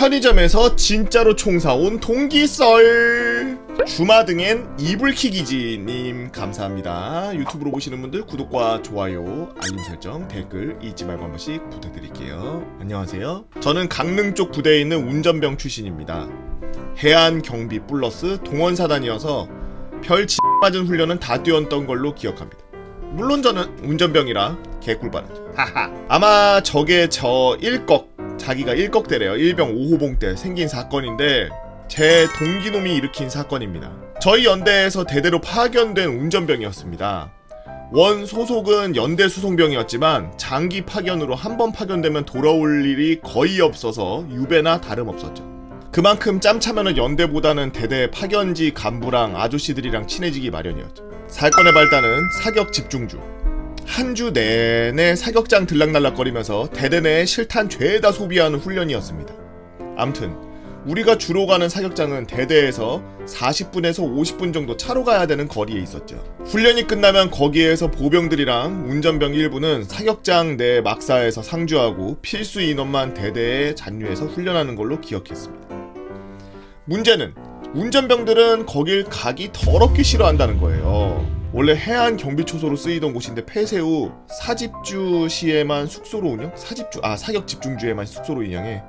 편의점에서 진짜로 총 사온 동기썰. 주마등엔 이불킥이지님 감사합니다. 유튜브로 보시는 분들 구독과 좋아요, 알림 설정, 댓글 잊지 말고 한 번씩 부탁드릴게요. 안녕하세요. 저는 강릉 쪽 부대에 있는 운전병 출신입니다. 해안 경비 플러스 동원사단이어서 별 맞은 훈련은 다 뛰었던 걸로 기억합니다. 물론 저는 운전병이라 개꿀빨았죠. 하하. 아마 저게 자기가 일꺽대래요. 일병 5호봉 때 생긴 사건인데 제 동기놈이 일으킨 사건입니다. 저희 연대에서 대대로 파견된 운전병이었습니다. 원 소속은 연대 수송병이었지만 장기 파견으로 한 번 파견되면 돌아올 일이 거의 없어서 유배나 다름없었죠. 그만큼 짬차면은 연대보다는 대대 파견지 간부랑 아저씨들이랑 친해지기 마련이었죠. 사건의 발단은 사격 집중주. 한 주 내내 사격장 들락날락거리면서 대대 내에 실탄 죄다 소비하는 훈련이었습니다. 암튼 우리가 주로 가는 사격장은 대대에서 40분에서 50분 정도 차로 가야 되는 거리에 있었죠. 훈련이 끝나면 거기에서 보병들이랑 운전병 일부는 사격장 내 막사에서 상주하고 필수 인원만 대대에 잔류해서 훈련하는 걸로 기억했습니다. 문제는 운전병들은 거길 가기 더럽게 싫어한다는 거예요. 원래 해안 경비초소로 쓰이던 곳인데 폐쇄 후 사집주 시에만 숙소로 운영? 사격 집중주에만 숙소로 운영해.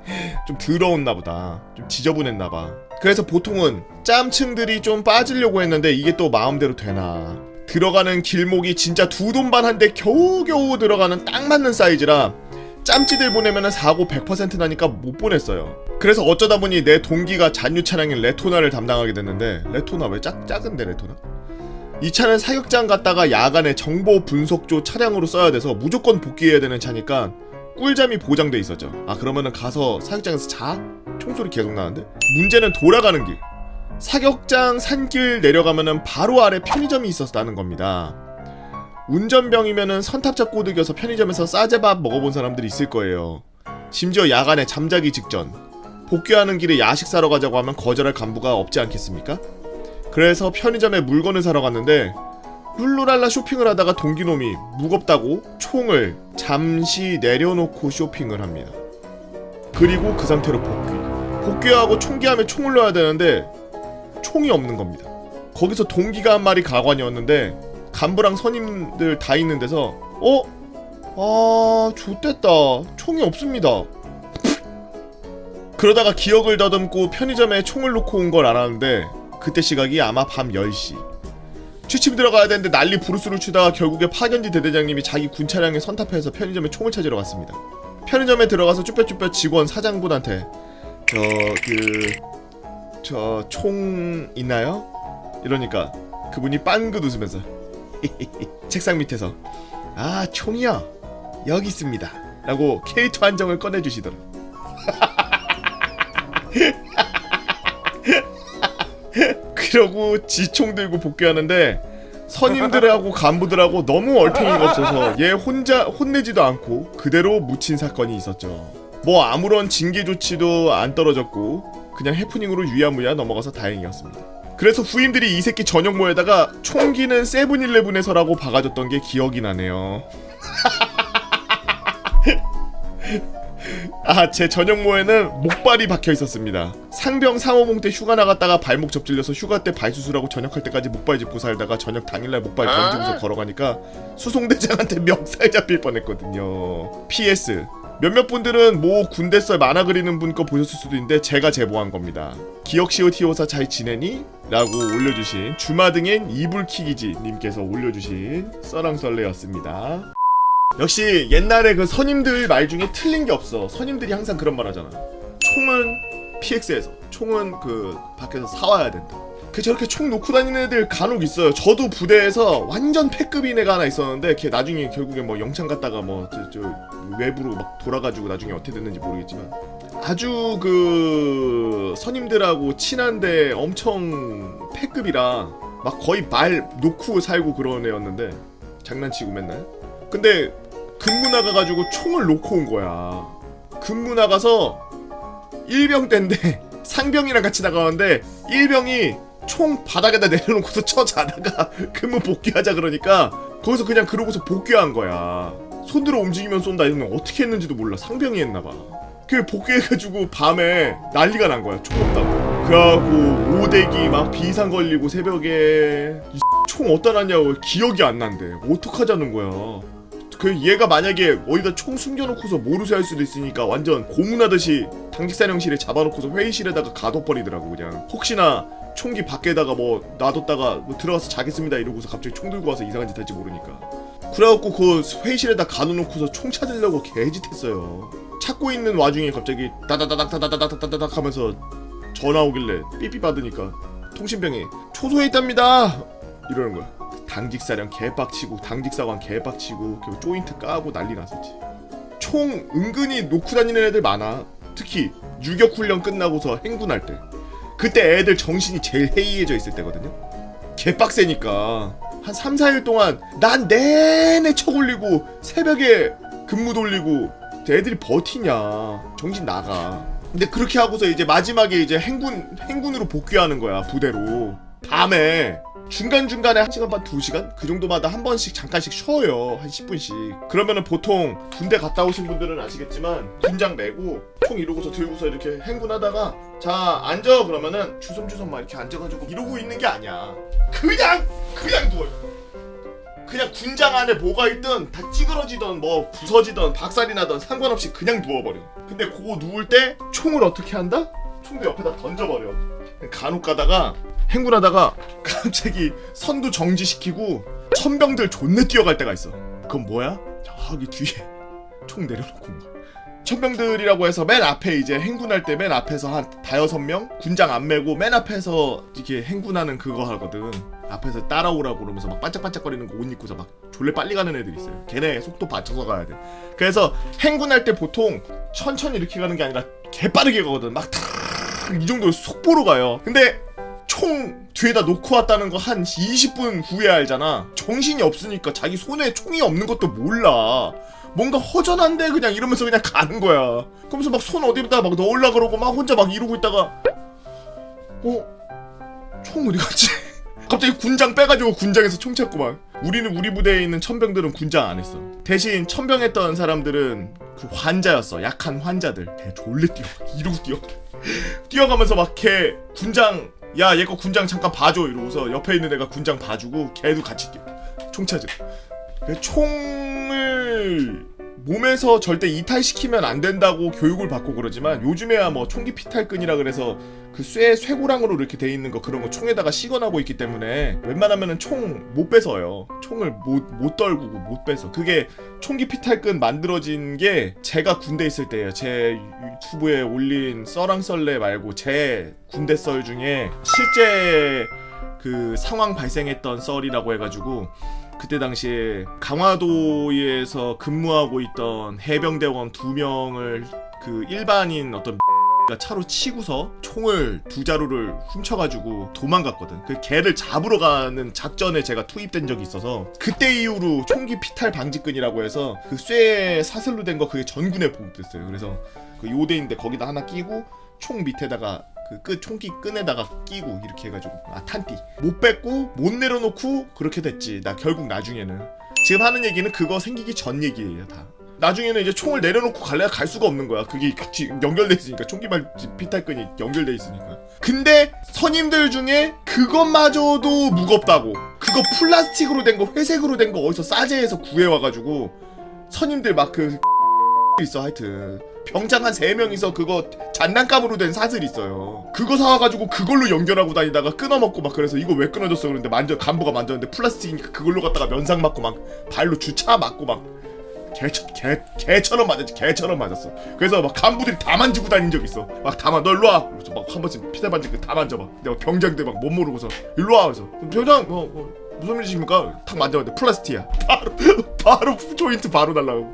좀 더러웠나 보다. 좀 지저분했나 봐. 그래서 보통은 짬층들이 좀 빠지려고 했는데 이게 또 마음대로 되나. 들어가는 길목이 진짜 두 돈 반 한데 겨우겨우 들어가는 딱 맞는 사이즈라 짬찌들 보내면은 사고 100% 나니까 못 보냈어요. 그래서 어쩌다 보니 내 동기가 잔유 차량인 레토나를 담당하게 됐는데, 레토나 왜 작은데 레토나? 이 차는 사격장 갔다가 야간에 정보 분석조 차량으로 써야 돼서 무조건 복귀해야 되는 차니까 꿀잠이 보장돼 있었죠. 아, 그러면은 가서 사격장에서 자? 총소리 계속 나는데? 문제는 돌아가는 길. 사격장 산길 내려가면은 바로 아래 편의점이 있었다는 겁니다. 운전병이면은 선탑차 꼬드겨서 편의점에서 싸제밥 먹어본 사람들이 있을 거예요. 심지어 야간에 잠자기 직전 복귀하는 길에 야식 사러 가자고 하면 거절할 간부가 없지 않겠습니까? 그래서 편의점에 물건을 사러 갔는데 룰루랄라 쇼핑을 하다가 동기놈이 무겁다고 총을 잠시 내려놓고 쇼핑을 합니다. 그리고 그 상태로 복귀하고 총기함에 총을 넣어야 되는데 총이 없는 겁니다. 거기서 동기가 한 마리 가관이었는데 간부랑 선임들 다 있는 데서 좆됐다, 총이 없습니다. 그러다가 기억을 더듬고 편의점에 총을 놓고 온 걸 알았는데 그때 시각이 아마 밤 10시. 취침 들어가야 되는데 난리 부르스를 추다가 결국에 파견지 대대장님이 자기 군 차량에 선탑해서 편의점에 총을 찾으러 갔습니다. 편의점에 들어가서 쭈뼛쭈뼛 직원 사장분한테 저 총 있나요? 이러니까 그분이 빵긋 웃으면서 책상 밑에서 총이요? 여기 있습니다 라고 K2 한정을 꺼내주시더라. 그러고 지총 들고 복귀하는데 선임들하고 간부들하고 너무 얼탱이가 없어서 얘 혼자 혼내지도 않고 그대로 묻힌 사건이 있었죠. 뭐 아무런 징계 조치도 안 떨어졌고 그냥 해프닝으로 유야무야 넘어가서 다행이었습니다. 그래서 후임들이 이 새끼 저녁 모에다가 총기는 세븐일레븐에서라고 박아줬던 게 기억이 나네요. 제 저녁 모에는 목발이 박혀 있었습니다. 상병 3호봉 때 휴가 나갔다가 발목 접질려서 휴가 때 발수술하고 전역할 때까지 목발 짚고 살다가 저녁 당일날 목발 던지고서 걸어가니까 수송대장한테 명살 잡힐 뻔했거든요. PS 몇몇 분들은 뭐 군대썰 만화 그리는 분 거 보셨을 수도 있는데 제가 제보한 겁니다. 기억시오티오사 잘 지내니? 라고 올려주신 주마등엔 이불킥이지 님께서 올려주신 썰랑썰레였습니다. 역시 옛날에 그 선임들 말 중에 틀린 게 없어. 선임들이 항상 그런 말 하잖아. 총은 PX에서, 총은 그 밖에서 사와야 된다. 저렇게 총 놓고 다니는 애들 간혹 있어요. 저도 부대에서 완전 패급인 애가 하나 있었는데 걔 나중에 결국에 뭐 영창 갔다가 뭐 외부로 막 돌아가지고 나중에 어떻게 됐는지 모르겠지만 아주 그 선임들하고 친한데 엄청 패급이라 막 거의 말 놓고 살고 그런 애였는데 장난치고 맨날. 근데 근무 나가가지고 총을 놓고 온 거야. 근무 나가서 일병 때인데 상병이랑 같이 나가는데 일병이 총 바닥에다 내려놓고서 자다가 근무 복귀하자 그러니까 거기서 그냥 그러고서 복귀한 거야. 손들어 움직이면 쏜다 이러면 어떻게 했는지도 몰라. 상병이 했나봐. 그 복귀해가지고 밤에 난리가 난 거야. 총 없다고. 그래갖고 오대기 막 비상 걸리고 새벽에 이 총 어디다 놨냐고 기억이 안 난대. 어떡하자는 거야. 그 얘가 만약에 어디다 총 숨겨놓고서 모르쇠 할 수도 있으니까 완전 고문하듯이 당직사령실에 잡아놓고서 회의실에다가 가둬버리더라고. 그냥 혹시나 총기 밖에다가 뭐 놔뒀다가 뭐 들어가서 자겠습니다 이러고서 갑자기 총 들고 와서 이상한 짓 할지 모르니까. 그래갖고 그 회의실에다 가둬놓고서 총 찾으려고 개짓했어요. 찾고 있는 와중에 갑자기 다다다닥 하면서 전화 오길래 삐삐 받으니까 통신병이 초소에 있답니다 이러는 거야. 당직사령 개빡치고 당직사관 개빡치고 결국 조인트 까고 난리 났었지. 총 은근히 놓고 다니는 애들 많아. 특히 유격훈련 끝나고서 행군할 때 그때 애들 정신이 제일 해이해져 있을 때거든요. 개빡세니까 한 3, 4일 동안 난 내내 쳐 굴리고 새벽에 근무 돌리고 애들이 버티냐. 정신 나가. 근데 그렇게 하고서 이제 마지막에 이제 행군으로 복귀하는 거야. 부대로. 밤에 중간중간에 1시간 반 2시간? 그 정도마다 한 번씩 잠깐씩 쉬어요. 한 10분씩. 그러면은 보통 군대 갔다 오신 분들은 아시겠지만 군장 메고 총 이러고서 들고서 이렇게 행군하다가 자 앉아 그러면은 주섬주섬 막 이렇게 앉아가지고 이러고 있는 게 아니야. 그냥 누워요. 그냥 군장 안에 뭐가 있든 다 찌그러지던 뭐 부서지던 박살이 나던 상관없이 그냥 누워버려. 근데 그거 누울 때 총을 어떻게 한다? 총도 옆에다 던져버려. 간혹 가다가 행군하다가 갑자기 선두 정지시키고 천병들 존내 뛰어갈 때가 있어. 그건 뭐야? 저기 뒤에 총 내려놓고 온 거야. 천병들이라고 해서 맨 앞에 이제 행군할 때 맨 앞에서 한 5-6명 군장 안 메고 맨 앞에서 이렇게 행군하는 그거 하거든. 앞에서 따라오라고 그러면서 막 반짝반짝거리는 거 옷 입고서 막 졸래 빨리 가는 애들 있어요. 걔네 속도 받쳐서 가야 돼. 그래서 행군할 때 보통 천천히 이렇게 가는 게 아니라 개빠르게 가거든. 막 탁 이 정도 속보로 가요. 근데 총 뒤에다 놓고 왔다는 거 한 20분 후에 알잖아. 정신이 없으니까 자기 손에 총이 없는 것도 몰라. 뭔가 허전한데 그냥 이러면서 그냥 가는 거야. 그러면서 막 손 어디다 막 넣으려고 그러고 막 혼자 막 이러고 있다가 총 어디 갔지? 갑자기 군장 빼가지고 군장에서 총 찾고 막. 우리 부대에 있는 천병들은 군장 안 했어. 대신 천병했던 사람들은 그 환자였어. 약한 환자들. 걔 졸래 뛰어. 이러고 뛰어가면서 막 걔 군장 야 얘 거 군장 잠깐 봐줘 이러고서 옆에 있는 애가 군장 봐주고 걔도 같이 뛰어. 총 찾으러. 총을 몸에서 절대 이탈시키면 안 된다고 교육을 받고 그러지만 요즘에야 뭐 총기 피탈끈이라 그래서 그 쇠고랑으로 이렇게 돼 있는 거 그런 거 총에다가 시건하고 있기 때문에 웬만하면은 총 못 뺏어요. 총을 못 떨구고 못 뺏어. 그게 총기 피탈끈 만들어진 게 제가 군대 있을 때예요. 제 유튜브에 올린 썰랑썰레 말고 제 군대 썰 중에 실제 그 상황 발생했던 썰이라고 해가지고 그때 당시에 강화도에서 근무하고 있던 해병대원 2명을 그 일반인 어떤 가 차로 치고서 총을 2자루를 훔쳐가지고 도망갔거든. 그 걔를 잡으러 가는 작전에 제가 투입된 적이 있어서 그때 이후로 총기 피탈 방지끈이라고 해서 그 쇠 사슬로 된 거 그게 전군에 보급됐어요. 그래서 그 요대인데 거기다 하나 끼고 총 밑에다가 그 끝 총기 끈에다가 끼고 이렇게 해가지고 탄띠 못 뺏고 못 내려놓고 그렇게 됐지. 나 결국 나중에는 지금 하는 얘기는 그거 생기기 전 얘기예요. 다 나중에는 이제 총을 내려놓고 갈래야 갈 수가 없는 거야. 그게 같이 연결돼 있으니까 총기발 피탈끈이 연결돼 있으니까. 근데 선임들 중에 그것마저도 무겁다고 그거 플라스틱으로 된 거 회색으로 된 거 어디서 싸제에서 구해와가지고 선임들 막 그 있어. 하여튼 병장 한 3명이서 그거 장난감으로 된 사슬 있어요. 그거 사와가지고 그걸로 연결하고 다니다가 끊어먹고 막 그래서 이거 왜 끊어졌어 그러는데 간부가 만졌는데 플라스틱이니까 그걸로 갖다가 면상 맞고 막 발로 주차 맞고 막 개처럼 맞았지. 개처럼 맞았어. 그래서 막 간부들이 다 만지고 다닌 적 있어. 막 너 일로와. 그래서 막 한 번씩 피자 반지 다 만져봐. 근데 막 병장들 막 못 모르고서 일로와. 그래서 병장 무슨 일이십니까? 탁 만져봤는데 플라스틱이야. 바로 조인트 바로 날라가고.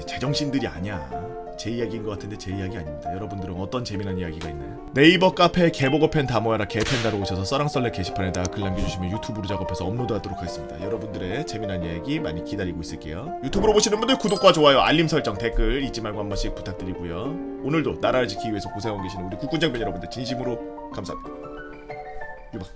제정신들이 아니야. 제 이야기인 것 같은데 제 이야기 아닙니다. 여러분들은 어떤 재미난 이야기가 있나요? 네이버 카페 개보고펜 다 모아라 개펜다로 오셔서 썰랑썰레 게시판에다가 글 남겨주시면 유튜브로 작업해서 업로드하도록 하겠습니다. 여러분들의 재미난 이야기 많이 기다리고 있을게요. 유튜브로 보시는 분들 구독과 좋아요 알림 설정 댓글 잊지 말고 한 번씩 부탁드리고요. 오늘도 나라를 지키기 위해서 고생하고 계시는 우리 국군장병 여러분들 진심으로 감사합니다. 유박.